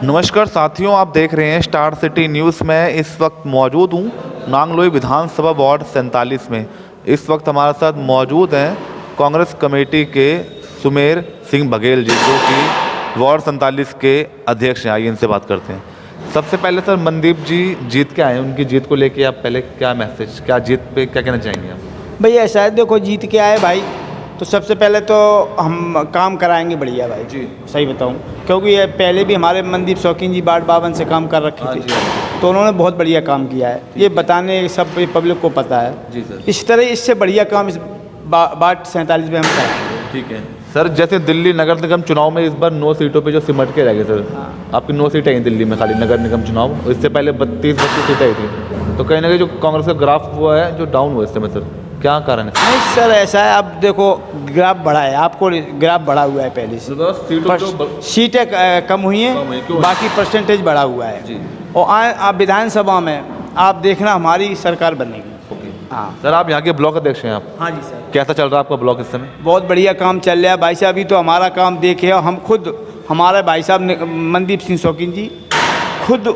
नमस्कार साथियों, आप देख रहे हैं स्टार सिटी न्यूज़ में। इस वक्त मौजूद हूँ नांगलोई विधानसभा वार्ड 47 में। इस वक्त हमारे साथ मौजूद हैं कांग्रेस कमेटी के सुमेर सिंह बघेल जी, जो कि वार्ड 47 के अध्यक्ष हैं। आइए इनसे बात करते हैं। सबसे पहले सर, मनदीप जी जीत के आए हैं, उनकी जीत को लेके आप पहले क्या मैसेज, क्या जीत पे क्या कहना चाहेंगे आप? भाई ऐसा है, देखो जीत के आए भाई, तो सबसे पहले तो हम काम कराएंगे बढ़िया भाई जी, सही बताऊं, क्योंकि ये पहले भी हमारे मनदीप शौकीन जी वार्ड 52 से काम कर रखे थे, तो उन्होंने बहुत बढ़िया काम किया है। ये बताने सब पब्लिक को पता है जी सर। इस तरह इससे बढ़िया काम इस वार्ड 47 में हम कराएंगे। ठीक है सर। जैसे दिल्ली नगर निगम चुनाव में इस बार 9 सीटों पे जो सिमट के रह गए सर, आपकी 9 सीटें आई दिल्ली में खाली नगर निगम चुनाव, इससे पहले 32 सीटें आई थी, तो कहीं ना कहीं जो कांग्रेस का ग्राफ हुआ है, जो डाउन हुआ इस समय सर, क्या कारण है? नहीं सर, ऐसा है, अब देखो ग्राफ बढ़ा है, आपको ग्राफ बढ़ा हुआ है पहले से, सीटें कम हुई हैं, बाकी परसेंटेज बढ़ा हुआ है जी। और आप विधानसभा में आप देखना हमारी सरकार बनेगी। हाँ सर, आप यहाँ के ब्लॉक अध्यक्ष हैं आप? हाँ जी सर। कैसा चल रहा है आपका ब्लॉक इस समय? बहुत बढ़िया काम चल रहा है भाई साहब। अभी तो हमारा काम देखे, हम खुद, हमारे भाई साहब मनदीप सिंह शौकीन जी खुद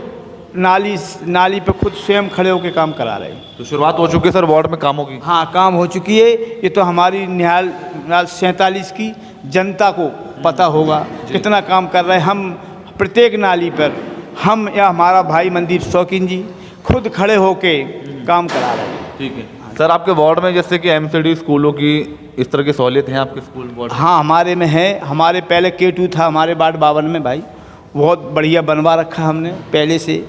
नाली पे खुद स्वयं खड़े होकर काम करा रहे हैं। तो शुरुआत हो चुकी है सर वार्ड में कामों की? हाँ, काम हो चुकी है। ये तो हमारी निहाल 47 की जनता को पता होगा कितना काम कर रहे हैं। हम प्रत्येक नाली पर हम या हमारा भाई मनदीप शौकीन जी खुद खड़े होके काम करा रहे हैं। ठीक है सर। आपके वार्ड में जैसे कि एमसीडी स्कूलों की इस तरह की सहूलियत है आपके स्कूल वार्ड? हाँ, हमारे में है। हमारे पहले K2 था हमारे वार्ड 52 में भाई, बहुत बढ़िया बनवा रखा हमने, पहले से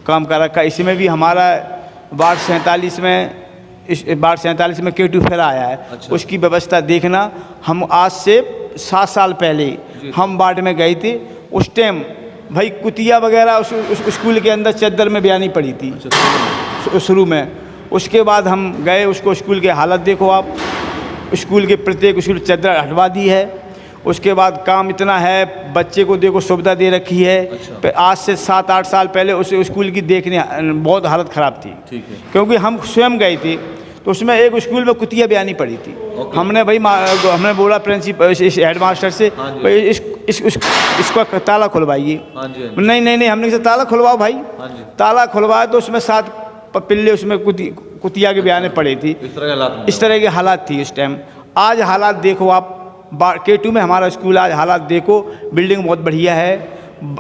काम कर रखा। इसमें भी हमारा वार्ड 47 में, इस वार्ड 47 में K2 फिर आया है। अच्छा। उसकी व्यवस्था देखना, हम आज से 7 साल पहले हम वार्ड में गए थे, उस टाइम भाई कुतिया वगैरह उस स्कूल के अंदर चद्दर में बयानी पड़ी थी। अच्छा। शुरू में, उसके बाद हम गए, उसको स्कूल के हालत देखो आप, स्कूल के प्रत्येक स्कूल चद्दर हटवा दी है। उसके बाद काम इतना है, बच्चे को देखो सुविधा दे रखी है। अच्छा। आज से 7-8 साल पहले उस स्कूल की देखने बहुत हालत ख़राब थी। ठीक है। क्योंकि हम स्वयं गए थे, तो उसमें एक स्कूल में कुतिया बयानी पड़ी थी। हमने भाई हमने बोला प्रिंसिपल हेडमास्टर से, इसका ताला खुलवाइए। नहीं, हमने कहा ताला खुलवाओ भाई। ताला खुलवाया तो उसमें 7 पिल्ले उसमें कुतिया के बयाने पड़े थी। इस तरह के हालात थी उस टाइम। आज हालात देखो आप, K2 में हमारा स्कूल आज हालात देखो, बिल्डिंग बहुत बढ़िया है,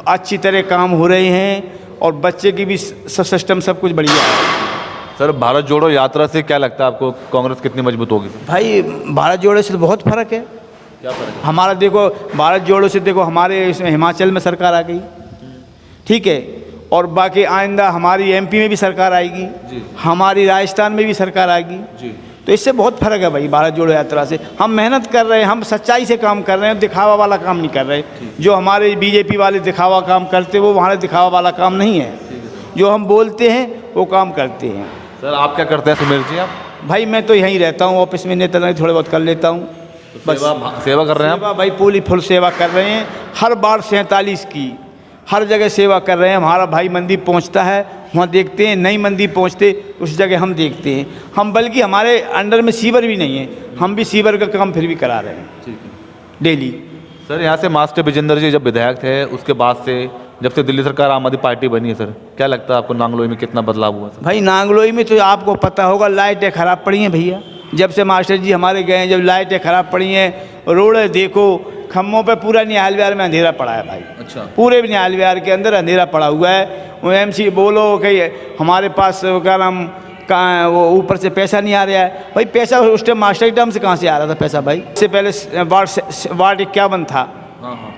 अच्छी तरह काम हो रहे हैं, और बच्चे की भी सिस्टम सब कुछ बढ़िया है। सर, भारत जोड़ो यात्रा से क्या लगता है आपको, कांग्रेस कितनी मजबूत होगी? भाई भारत जोड़ो से तो बहुत फ़र्क है। क्या फ़र्क है? हमारा देखो, भारत जोड़ो से देखो हमारे इसमें हिमाचल में सरकार आ गई, ठीक है, और बाकी आइंदा हमारी MP में भी सरकार आएगी जी। हमारी राजस्थान में भी सरकार आएगी जी। तो इससे बहुत फ़र्क है भाई भारत जोड़ो यात्रा से। हम मेहनत कर रहे हैं, हम सच्चाई से काम कर रहे हैं, दिखावा वाला काम नहीं कर रहे। जो हमारे BJP वाले दिखावा काम करते, वो हमारे दिखावा वाला काम नहीं है। जो हम बोलते हैं वो काम करते हैं। सर, आप क्या करते हैं सुमेर जी? आप? भाई मैं तो यहीं रहता हूँ, ऑफिस में नेता नहीं, थोड़े बहुत कर लेता हूँ। तो सेवा कर रहे हैं आप? भाई पूरी फुल सेवा कर रहे हैं, हर वार्ड 47 की हर जगह सेवा कर रहे हैं। हमारा भाई मंदीप पहुंचता है, वहाँ देखते हैं, नहीं मंदीप पहुंचते उस जगह हम देखते हैं। हम बल्कि हमारे अंडर में सीवर भी नहीं है, हम भी सीवर का काम फिर भी करा रहे हैं। ठीक है। डेली। सर, यहाँ से मास्टर विजेंद्र जी जब विधायक थे, उसके बाद से जब से दिल्ली सरकार आम आदमी पार्टी बनी है सर, क्या लगता है आपको नांगलोई में कितना बदलाव हुआ सर? भाई नांगलोई में तो आपको पता होगा, लाइटें ख़राब पड़ी हैं भैया। जब से मास्टर जी हमारे गए हैं, जब लाइटें ख़राब पड़ी हैं, रोड देखो, खम्भों पे पूरा निहाल विहार में अंधेरा पड़ा है भाई। अच्छा। पूरे निहाल विहार के अंदर अंधेरा पड़ा हुआ है। वो MC बोलो कि हमारे पास क्या नाम, कहाँ वो ऊपर से पैसा नहीं आ रहा है। भाई पैसा उस टाइम मास्टर टाइम से कहाँ से आ रहा था पैसा भाई? इससे पहले वार्ड 51 था,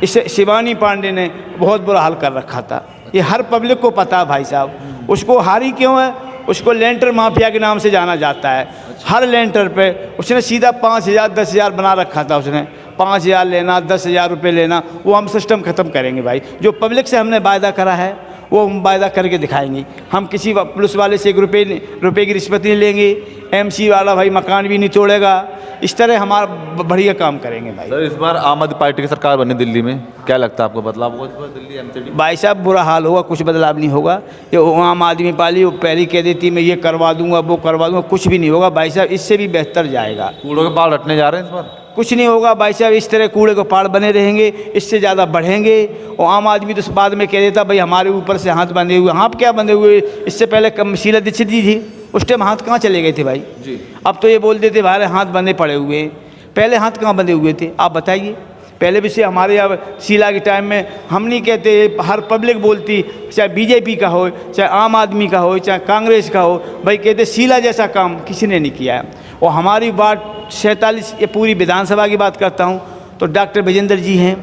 इससे शिवानी पांडे ने बहुत बुरा हाल कर रखा था। ये हर पब्लिक को पता है भाई साहब। उसको हारी क्यों है? उसको लेंटर माफिया के नाम से जाना जाता है। हर लेंटर पे उसने सीधा 5,000 10,000 बना रखा था। उसने 5,000 लेना, 10,000 रुपये लेना, वो हम सिस्टम ख़त्म करेंगे भाई। जो पब्लिक से हमने वायदा करा है वो हम वायदा करके दिखाएंगे। हम किसी पुलिस वाले से 1 रुपये की रिश्वत नहीं लेंगे। MC वाला भाई मकान भी नहीं तोड़ेगा, इस तरह हमारा बढ़िया काम करेंगे भाई। सर इस बार आम आदमी पार्टी की सरकार बनी दिल्ली में, क्या लगता है आपको, बदलाव होगा इस बार दिल्ली एमसीडी? भाई साहब बुरा हाल होगा, कुछ बदलाव नहीं होगा। ये आम आदमी पार्टी वो पहले कह देती मैं ये करवा दूंगा वो करवा दूंगा, कुछ भी नहीं होगा भाई साहब, इससे भी बेहतर जाएगा। कूड़ों के पहाड़ रटने जा रहे हैं इस बार? कुछ नहीं होगा भाई साहब, इस तरह कूड़े को पहाड़ बने रहेंगे, इससे ज़्यादा बढ़ेंगे। और आम आदमी तो बाद में कह देता भाई हमारे ऊपर से हाथ बंधे हुए, हाथ क्या बंधे हुए, इससे पहले शीला दीक्षित जी थी, उस टाइम हाथ कहाँ चले गए थे भाई जी। अब तो ये बोल देते भाई हाथ बंधे पड़े हुए हैं, पहले हाथ कहाँ बंधे हुए थे आप बताइए। पहले भी से हमारे यहाँ शीला के टाइम में हम नहीं कहते, हर पब्लिक बोलती, चाहे बीजेपी का हो, चाहे आम आदमी का हो, चाहे कांग्रेस का हो, भाई कहते शीला जैसा काम किसी ने नहीं किया है। और हमारी वार्ड 47 ये पूरी विधानसभा की बात करता हूँ तो डॉक्टर विजेंद्र जी हैं,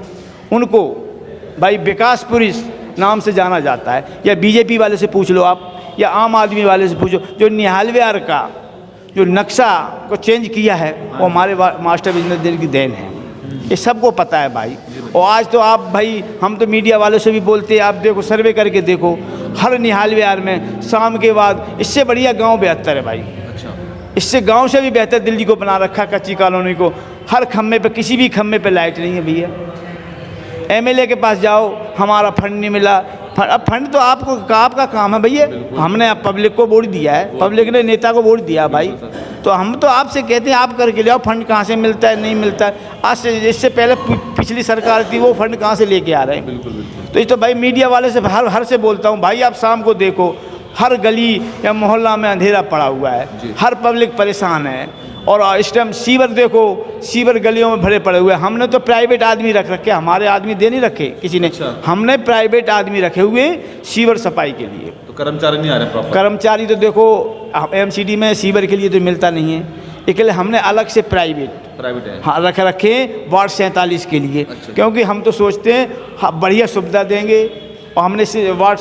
उनको भाई विकास पुरुष नाम से जाना जाता है। या बीजेपी वाले से पूछ लो आप, या आम आदमी वाले से पूछो, जो निहाल विहार का जो नक्शा को चेंज किया है वो हमारे मास्टर विजेंद्र जी की देन है, ये सबको पता है भाई। और आज तो आप भाई, हम तो मीडिया वालों से भी बोलते हैं, आप देखो सर्वे करके देखो, हर निहाल विहार में शाम के बाद इससे बढ़िया गांव बेहतर है भाई। इससे गांव से भी बेहतर दिल्ली को बना रखा, कच्ची कॉलोनी को, हर खम्भे पे, किसी भी खम्भे पे लाइट नहीं है भैया। एमएलए के पास जाओ, हमारा फंड नहीं मिला, अब फंड तो आपका काम है भैया, हमने पब्लिक को वोट दिया है, पब्लिक ने नेता को वोट दिया भाई, तो हम तो आपसे कहते हैं आप करके ले आओ, फंड कहाँ से मिलता है नहीं मिलता है। आज से इससे पहले पिछली सरकार थी, वो फंड कहाँ से लेके आ रहे हैं। तो ये तो भाई मीडिया वाले से हर से बोलता हूँ भाई, आप शाम को देखो हर गली या मोहल्ला में अंधेरा पड़ा हुआ है, हर पब्लिक परेशान है। और इस टाइम सीवर देखो, सीवर गलियों में भरे पड़े हुए हैं। हमने तो प्राइवेट आदमी रख रखे, हमारे आदमी दे नहीं रखे किसी ने। अच्छा। हमने प्राइवेट आदमी रखे हुए सीवर सफाई के लिए। तो कर्मचारी नहीं आ रहे प्रॉपर? कर्मचारी तो देखो एमसीडी में सीवर के लिए तो मिलता नहीं है, इसलिए हमने अलग से प्राइवेट है हाँ रखे वार्ड 47 के लिए। अच्छा। क्योंकि हम तो सोचते हैं बढ़िया सुविधा देंगे, और हमने वार्ड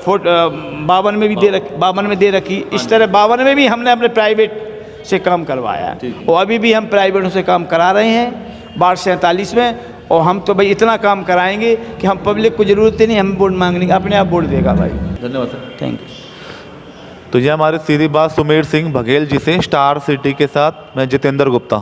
52 में भी दे रखी, 52 में दे रखी, इस तरह 52 में भी हमने अपने प्राइवेट से काम करवाया है। और अभी भी हम प्राइवेटों से काम करा रहे हैं वार्ड 47 में। और हम तो भाई इतना काम कराएंगे कि हम पब्लिक को ज़रूरत ही नहीं, हम वोट मांगने का, अपने आप वोट देगा भाई। धन्यवाद सर। Thank you. तो ये हमारी सीधी बात सुमेर सिंह बघेल जी से, स्टार सिटी के साथ मैं जितेंद्र गुप्ता।